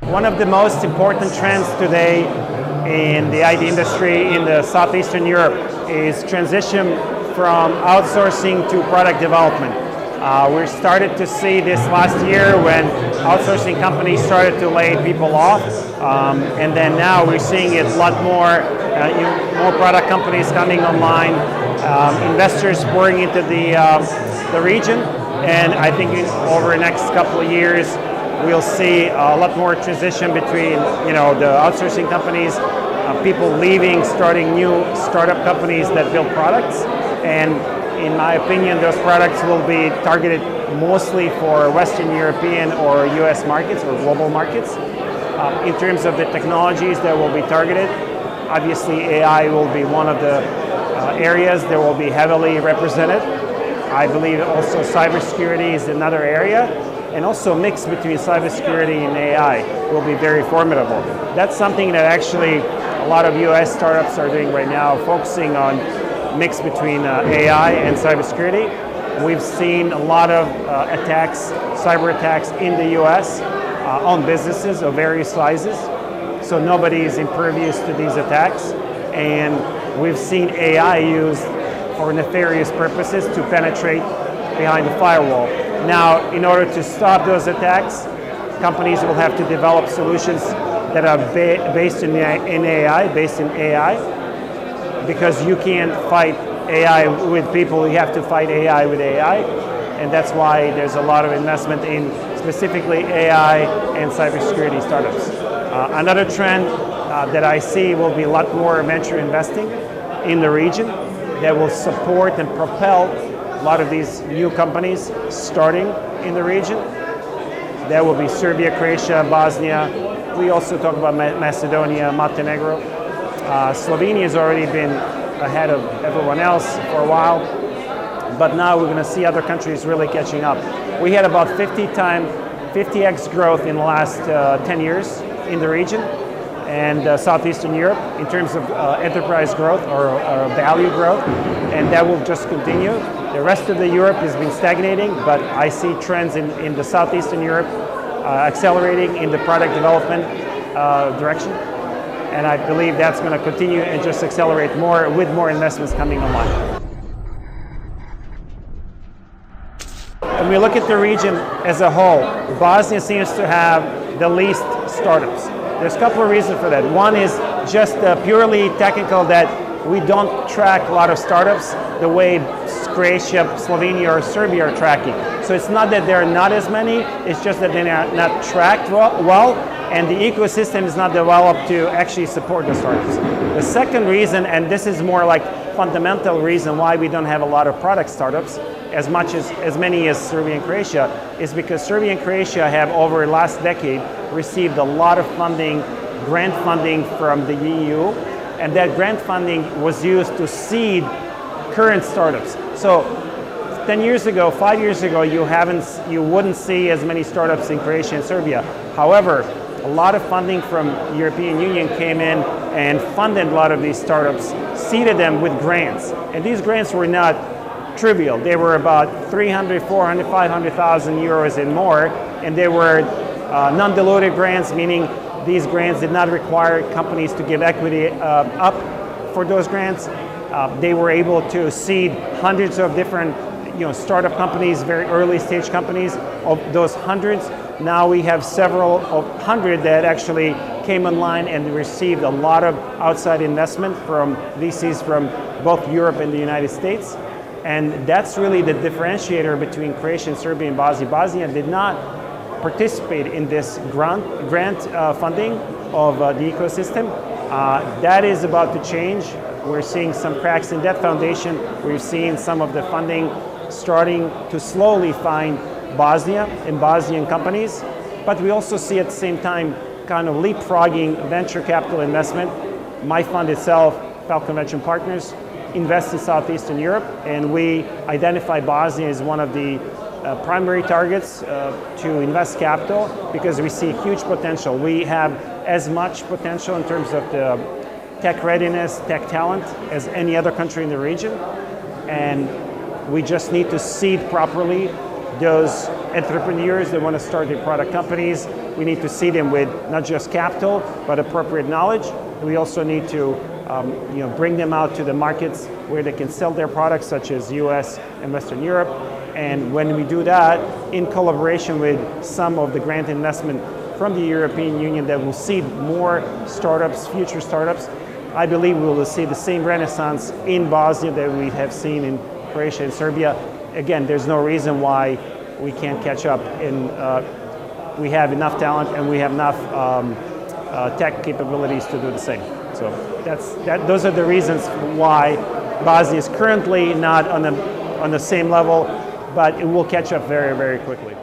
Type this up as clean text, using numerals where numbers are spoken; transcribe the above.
One of the most important trends today in the IT industry in the Southeastern Europe is transition from outsourcing to product development. We started to see this last year when outsourcing companies started to lay people off, and then now we're seeing it a lot more, more product companies coming online, investors pouring into the region, and I think over the next couple of years we'll see a lot more transition between the outsourcing companies, people leaving, starting new startup companies that build products, and in my opinion, those products will be targeted mostly for Western European or US markets or global markets. In terms of the technologies that will be targeted, obviously AI will be one of the areas that will be heavily represented. I believe also cybersecurity is another area, and also a mix between cybersecurity and AI will be very formidable. That's something that actually a lot of US startups are doing right now, focusing on mix between AI and cybersecurity. We've seen a lot of attacks, cyber attacks in the US on businesses of various sizes. So nobody is impervious to these attacks. And we've seen AI used for nefarious purposes to penetrate behind the firewall. Now, in order to stop those attacks, companies will have to develop solutions that are based in AI, because you can't fight AI with people, you have to fight AI with AI, and that's why there's a lot of investment in specifically AI and cybersecurity startups. Another trend that I see will be a lot more venture investing in the region that will support and propel a lot of these new companies starting in the region. That will be Serbia, Croatia, Bosnia. We also talk about Macedonia, Montenegro. Slovenia has already been ahead of everyone else for a while, but now we're going to see other countries really catching up. We had about 50x growth in the last 10 years in the region and Southeastern Europe in terms of enterprise growth or value growth, and that will just continue. The rest of the Europe has been stagnating, but I see trends in the Southeastern Europe accelerating in the product development direction. And I believe that's going to continue and just accelerate more with more investments coming online. When we look at the region as a whole, Bosnia seems to have the least startups. There's a couple of reasons for that. One is just purely technical, that we don't track a lot of startups the way Croatia, Slovenia, or Serbia are tracking. So it's not that there are not as many, it's just that they're not tracked well, and the ecosystem is not developed to actually support the startups. The second reason, and this is more like fundamental reason why we don't have a lot of product startups, as many as Serbia and Croatia, is because Serbia and Croatia have over the last decade received a lot of funding, grant funding from the EU, and that grant funding was used to seed current startups. So 10 years ago, 5 years ago, you wouldn't see as many startups in Croatia and Serbia. However, a lot of funding from the European Union came in and funded a lot of these startups, seeded them with grants. And these grants were not trivial. They were about 300, 400, 500,000 euros and more, and they were non-dilutive grants, meaning these grants did not require companies to give equity up for those grants. They were able to seed hundreds of different startup companies, very early stage companies. Of those hundreds, now we have several hundred that actually came online and received a lot of outside investment from VCs from both Europe and the United States. And that's really the differentiator between Croatia and Serbia and Bosnia. Bosnia did not participate in this grant funding of the ecosystem. That is about to change. We're seeing some cracks in that foundation. We're seeing some of the funding starting to slowly find Bosnia and Bosnian companies, but we also see at the same time kind of leapfrogging venture capital investment. My fund itself, Falcon Venture Partners, invests in Southeastern Europe, and we identify Bosnia as one of the primary targets to invest capital because we see huge potential. We have as much potential in terms of the tech readiness, tech talent as any other country in the region, and we just need to seed properly those entrepreneurs that want to start their product companies, we need to seed them with not just capital, but appropriate knowledge. We also need to bring them out to the markets where they can sell their products, such as US and Western Europe. And when we do that, in collaboration with some of the grant investment from the European Union that will seed more startups, future startups, I believe we will see the same renaissance in Bosnia that we have seen in Croatia and Serbia. Again, there's no reason why we can't catch up. We have enough talent and we have enough tech capabilities to do the same. So those are the reasons why Bosnia is currently not on the same level, but it will catch up very, very quickly.